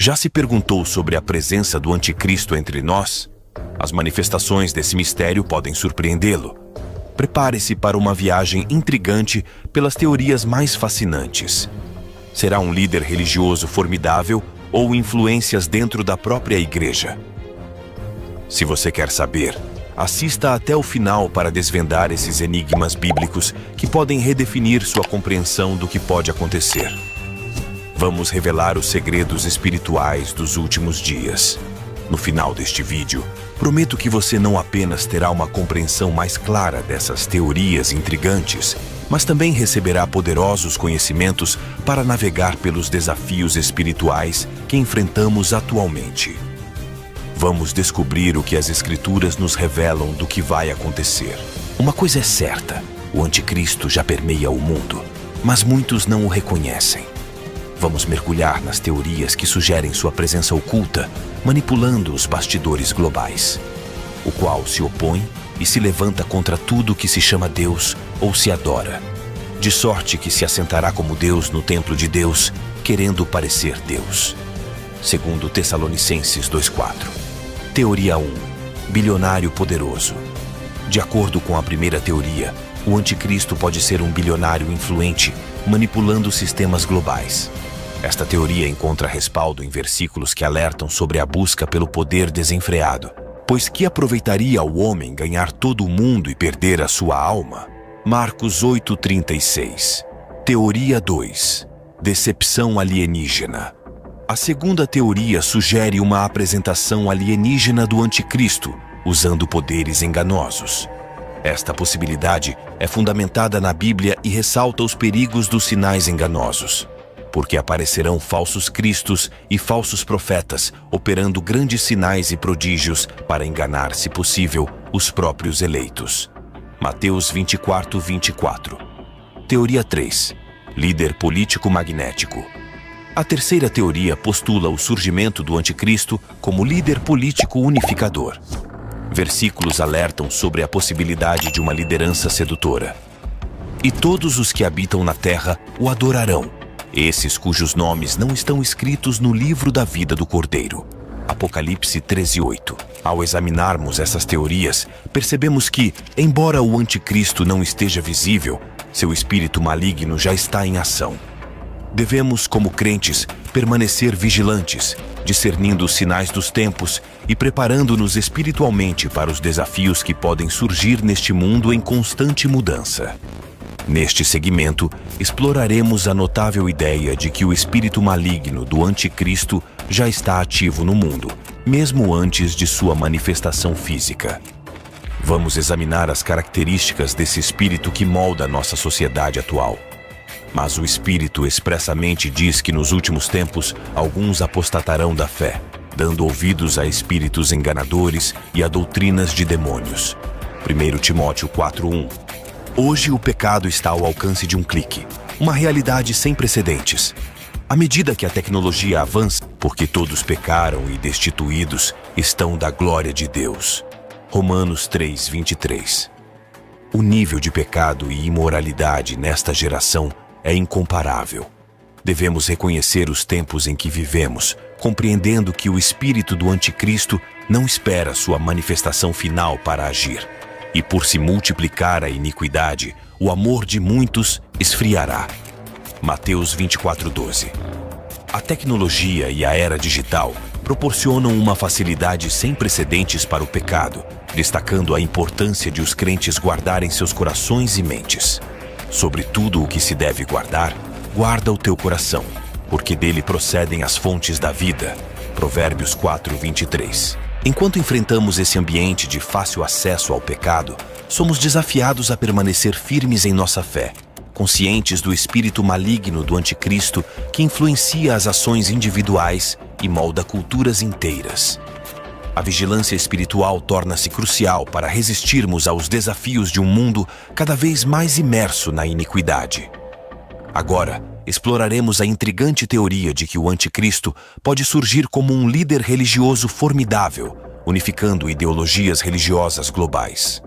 Já se perguntou sobre a presença do anticristo entre nós? As manifestações desse mistério podem surpreendê-lo. Prepare-se para uma viagem intrigante pelas teorias mais fascinantes. Será um líder religioso formidável ou influências dentro da própria igreja? Se você quer saber, assista até o final para desvendar esses enigmas bíblicos que podem redefinir sua compreensão do que pode acontecer. Vamos revelar os segredos espirituais dos últimos dias. No final deste vídeo, prometo que você não apenas terá uma compreensão mais clara dessas teorias intrigantes, mas também receberá poderosos conhecimentos para navegar pelos desafios espirituais que enfrentamos atualmente. Vamos descobrir o que as Escrituras nos revelam do que vai acontecer. Uma coisa é certa: o anticristo já permeia o mundo, mas muitos não o reconhecem. Vamos mergulhar nas teorias que sugerem sua presença oculta, manipulando os bastidores globais, o qual se opõe e se levanta contra tudo que se chama Deus ou se adora, de sorte que se assentará como Deus no templo de Deus, querendo parecer Deus. Segundo Tessalonicenses 2:4. Teoria 1. Bilionário poderoso. De acordo com a primeira teoria, o anticristo pode ser um bilionário influente, manipulando sistemas globais. Esta teoria encontra respaldo em versículos que alertam sobre a busca pelo poder desenfreado. Pois que aproveitaria ao homem ganhar todo o mundo e perder a sua alma? Marcos 8:36. Teoria 2. Decepção alienígena. A segunda teoria sugere uma apresentação alienígena do anticristo, usando poderes enganosos. Esta possibilidade é fundamentada na Bíblia e ressalta os perigos dos sinais enganosos, porque aparecerão falsos cristos e falsos profetas, operando grandes sinais e prodígios para enganar, se possível, os próprios eleitos. Mateus 24:24. Teoria 3. Líder político magnético. A terceira teoria postula o surgimento do anticristo como líder político unificador. Versículos alertam sobre a possibilidade de uma liderança sedutora. E todos os que habitam na terra o adorarão, esses cujos nomes não estão escritos no livro da vida do Cordeiro. Apocalipse 13:8. Ao examinarmos essas teorias, percebemos que, embora o anticristo não esteja visível, seu espírito maligno já está em ação. Devemos, como crentes, permanecer vigilantes, discernindo os sinais dos tempos e preparando-nos espiritualmente para os desafios que podem surgir neste mundo em constante mudança. Neste segmento, exploraremos a notável ideia de que o espírito maligno do anticristo já está ativo no mundo, mesmo antes de sua manifestação física. Vamos examinar as características desse espírito que molda nossa sociedade atual. Mas o Espírito expressamente diz que nos últimos tempos alguns apostatarão da fé, dando ouvidos a espíritos enganadores e a doutrinas de demônios. 1 Timóteo 4:1. Hoje o pecado está ao alcance de um clique, uma realidade sem precedentes. À medida que a tecnologia avança, porque todos pecaram e destituídos estão da glória de Deus. Romanos 3:23. O nível de pecado e imoralidade nesta geração é incomparável. Devemos reconhecer os tempos em que vivemos, compreendendo que o espírito do anticristo não espera sua manifestação final para agir. E por se multiplicar a iniquidade, o amor de muitos esfriará. Mateus 24:12. A tecnologia e a era digital proporcionam uma facilidade sem precedentes para o pecado, destacando a importância de os crentes guardarem seus corações e mentes. Sobre tudo o que se deve guardar, guarda o teu coração, porque dele procedem as fontes da vida. Provérbios 4:23. Enquanto enfrentamos esse ambiente de fácil acesso ao pecado, somos desafiados a permanecer firmes em nossa fé, conscientes do espírito maligno do anticristo que influencia as ações individuais e molda culturas inteiras. A vigilância espiritual torna-se crucial para resistirmos aos desafios de um mundo cada vez mais imerso na iniquidade. Agora, exploraremos a intrigante teoria de que o anticristo pode surgir como um líder religioso formidável, unificando ideologias religiosas globais.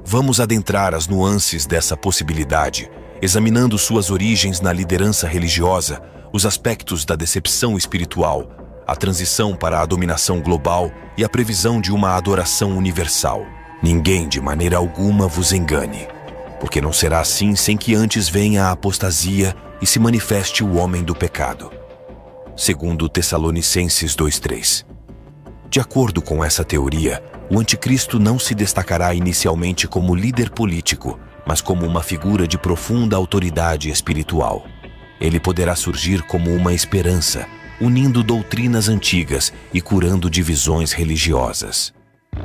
Vamos adentrar as nuances dessa possibilidade, examinando suas origens na liderança religiosa, os aspectos da decepção espiritual, a transição para a dominação global e a previsão de uma adoração universal. Ninguém de maneira alguma vos engane, porque não será assim sem que antes venha a apostasia e se manifeste o homem do pecado. Segundo Tessalonicenses 2:3. De acordo com essa teoria, o anticristo não se destacará inicialmente como líder político, mas como uma figura de profunda autoridade espiritual. Ele poderá surgir como uma esperança, unindo doutrinas antigas e curando divisões religiosas.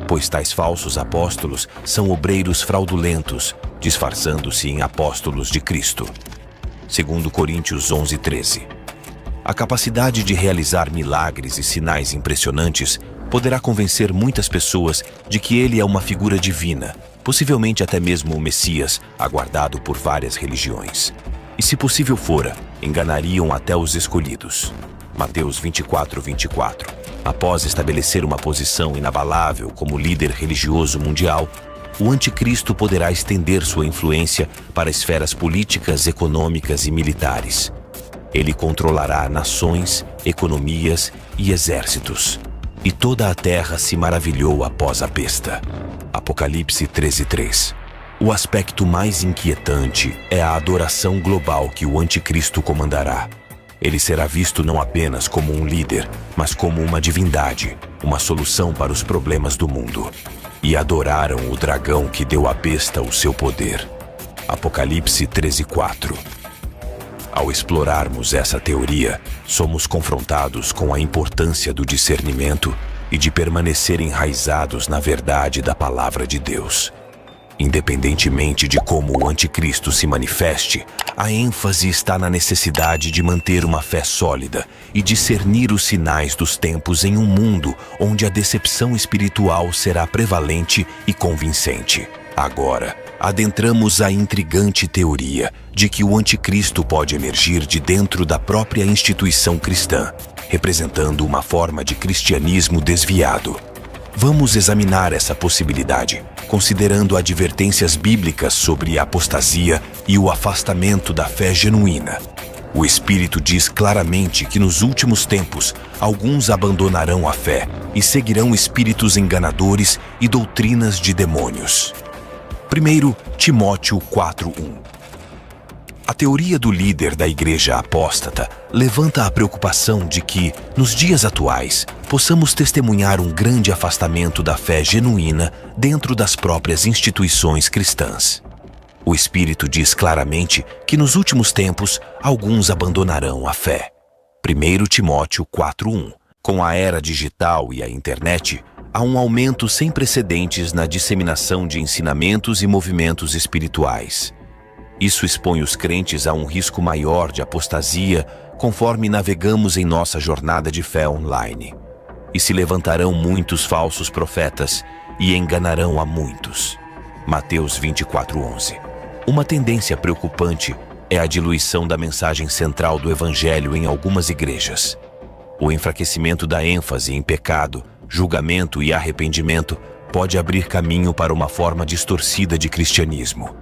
Pois tais falsos apóstolos são obreiros fraudulentos, disfarçando-se em apóstolos de Cristo. Segundo Coríntios 11:13. A capacidade de realizar milagres e sinais impressionantes poderá convencer muitas pessoas de que ele é uma figura divina, possivelmente até mesmo o Messias, aguardado por várias religiões. E se possível fora, enganariam até os escolhidos. Mateus 24:24. Após estabelecer uma posição inabalável como líder religioso mundial, o anticristo poderá estender sua influência para esferas políticas, econômicas e militares. Ele controlará nações, economias e exércitos. E toda a terra se maravilhou após a besta. Apocalipse 13:3. O aspecto mais inquietante é a adoração global que o anticristo comandará. Ele será visto não apenas como um líder, mas como uma divindade, uma solução para os problemas do mundo. E adoraram o dragão que deu à besta o seu poder. Apocalipse 13:4. Ao explorarmos essa teoria, somos confrontados com a importância do discernimento e de permanecer enraizados na verdade da palavra de Deus. Independentemente de como o anticristo se manifeste, a ênfase está na necessidade de manter uma fé sólida e discernir os sinais dos tempos em um mundo onde a decepção espiritual será prevalente e convincente. Agora, adentramos a intrigante teoria de que o anticristo pode emergir de dentro da própria instituição cristã, representando uma forma de cristianismo desviado. Vamos examinar essa possibilidade, considerando advertências bíblicas sobre a apostasia e o afastamento da fé genuína. O Espírito diz claramente que nos últimos tempos, alguns abandonarão a fé e seguirão espíritos enganadores e doutrinas de demônios. 1 Timóteo 4:1. A teoria do líder da igreja apóstata levanta a preocupação de que, nos dias atuais, possamos testemunhar um grande afastamento da fé genuína dentro das próprias instituições cristãs. O Espírito diz claramente que nos últimos tempos, alguns abandonarão a fé. 1 Timóteo 4:1. Com a era digital e a internet, há um aumento sem precedentes na disseminação de ensinamentos e movimentos espirituais. Isso expõe os crentes a um risco maior de apostasia conforme navegamos em nossa jornada de fé online. E se levantarão muitos falsos profetas e enganarão a muitos. Mateus 24:11. Uma tendência preocupante é a diluição da mensagem central do Evangelho em algumas igrejas. O enfraquecimento da ênfase em pecado, julgamento e arrependimento pode abrir caminho para uma forma distorcida de cristianismo.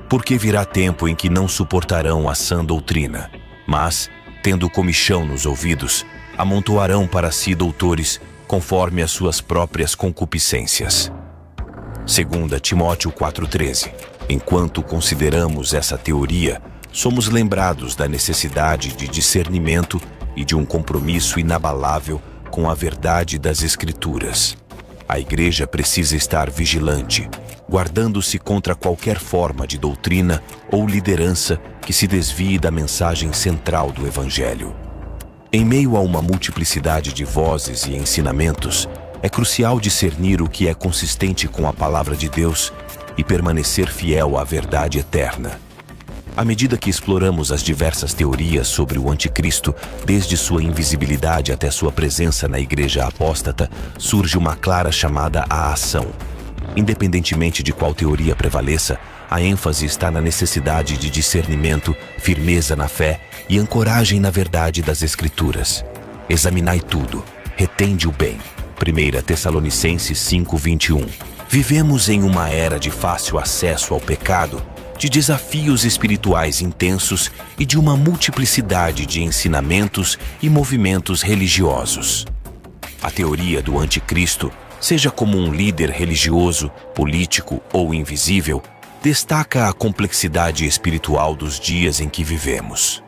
Porque virá tempo em que não suportarão a sã doutrina, mas, tendo comichão nos ouvidos, amontoarão para si doutores conforme as suas próprias concupiscências. 2 Timóteo 4:13. Enquanto consideramos essa teoria, somos lembrados da necessidade de discernimento e de um compromisso inabalável com a verdade das Escrituras. A igreja precisa estar vigilante, guardando-se contra qualquer forma de doutrina ou liderança que se desvie da mensagem central do Evangelho. Em meio a uma multiplicidade de vozes e ensinamentos, é crucial discernir o que é consistente com a palavra de Deus e permanecer fiel à verdade eterna. À medida que exploramos as diversas teorias sobre o anticristo, desde sua invisibilidade até sua presença na igreja apóstata, surge uma clara chamada à ação. Independentemente de qual teoria prevaleça, a ênfase está na necessidade de discernimento, firmeza na fé e ancoragem na verdade das Escrituras. Examinai tudo, retende o bem. 1 Tessalonicenses 5:21. Vivemos em uma era de fácil acesso ao pecado, de desafios espirituais intensos e de uma multiplicidade de ensinamentos e movimentos religiosos. A teoria do anticristo, seja como um líder religioso, político ou invisível, destaca a complexidade espiritual dos dias em que vivemos.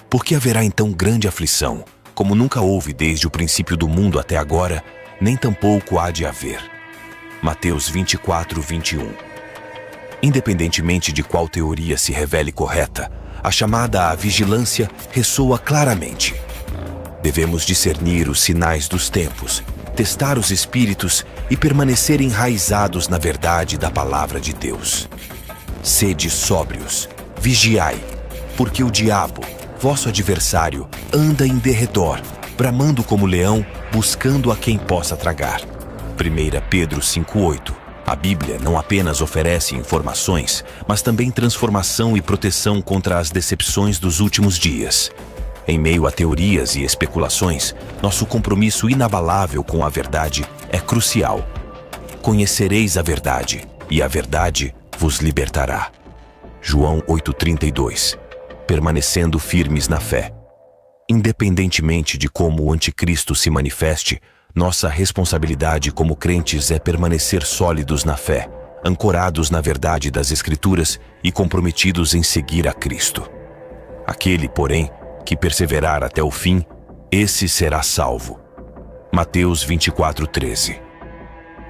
Porque haverá então grande aflição, como nunca houve desde o princípio do mundo até agora, nem tampouco há de haver. Mateus 24, 21. Independentemente de qual teoria se revele correta, a chamada à vigilância ressoa claramente. Devemos discernir os sinais dos tempos, testar os espíritos e permanecer enraizados na verdade da palavra de Deus. Sede sóbrios, vigiai, porque o diabo, vosso adversário, anda em derredor, bramando como leão, buscando a quem possa tragar. 1 Pedro 5,8. A Bíblia não apenas oferece informações, mas também transformação e proteção contra as decepções dos últimos dias. Em meio a teorias e especulações, nosso compromisso inabalável com a verdade é crucial. Conhecereis a verdade, e a verdade vos libertará. João 8,32. Permanecendo firmes na fé. Independentemente de como o anticristo se manifeste, nossa responsabilidade como crentes é permanecer sólidos na fé, ancorados na verdade das Escrituras e comprometidos em seguir a Cristo. Aquele, porém, que perseverar até o fim, esse será salvo. Mateus 24:13.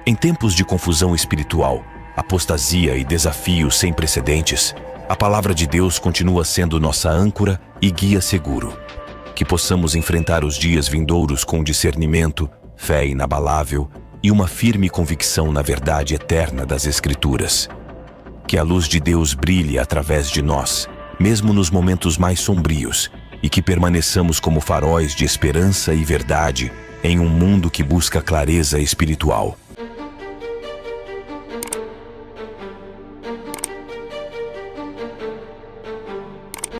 Em tempos de confusão espiritual, apostasia e desafios sem precedentes, a palavra de Deus continua sendo nossa âncora e guia seguro. Que possamos enfrentar os dias vindouros com discernimento, fé inabalável e uma firme convicção na verdade eterna das Escrituras. Que a luz de Deus brilhe através de nós, mesmo nos momentos mais sombrios, e que permaneçamos como faróis de esperança e verdade em um mundo que busca clareza espiritual.